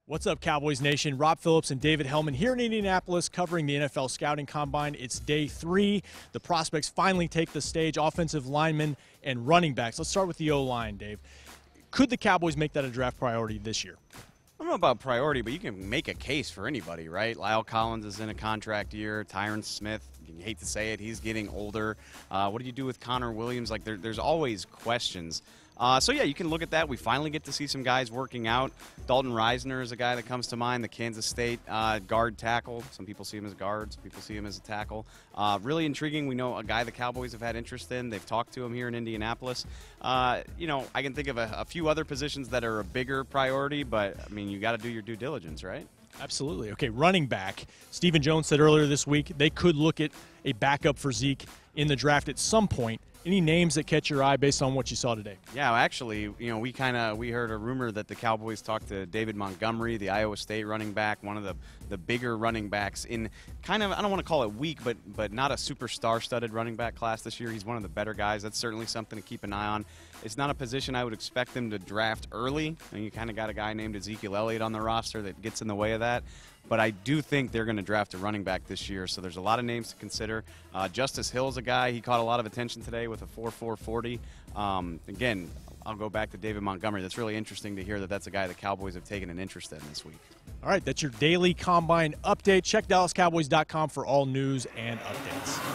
What's up, Cowboys Nation? Rob Phillips and David Helman here in Indianapolis covering the NFL Scouting Combine. It's day 3. The prospects finally take the stage, offensive linemen and running backs. Let's start with the O-line, Dave. Could the Cowboys make that a draft priority this year? I don't know about priority, but you can make a case for anybody, right? Lyle Collins is in a contract year. Tyron Smith, you hate to say it, he's getting older. What do you do with Connor Williams? Like, there's always questions. So, yeah, you can look at that. We finally get to see some guys working out. Dalton Reisner is a guy that comes to mind, the Kansas State guard tackle. Some people see him as guard, some people see him as a tackle. Really intriguing. We know a guy the Cowboys have had interest in. They've talked to him here in Indianapolis. I can think of a few other positions that are a bigger priority, but, I mean, you got to do your due diligence, right? Absolutely. Okay, running back. Stephen Jones said earlier this week they could look at a backup for Zeke in the draft at some point. Any names that catch your eye based on what you saw today? Yeah, actually, we heard a rumor that the Cowboys talked to David Montgomery, the Iowa State running back, one of the bigger running backs in kind of, I don't want to call it weak, but not a super star-studded running back class this year. He's one of the better guys. That's certainly something to keep an eye on. It's not a position I would expect them to draft early. And you kind of got a guy named Ezekiel Elliott on the roster that gets in the way of that. But I do think they're going to draft a running back this year, so there's a lot of names to consider. Justice Hill's a guy. He caught a lot of attention today with a 4.4 40. Again, I'll go back to David Montgomery. That's really interesting to hear that that's a guy the Cowboys have taken an interest in this week. All right, that's your daily Combine update. Check DallasCowboys.com for all news and updates.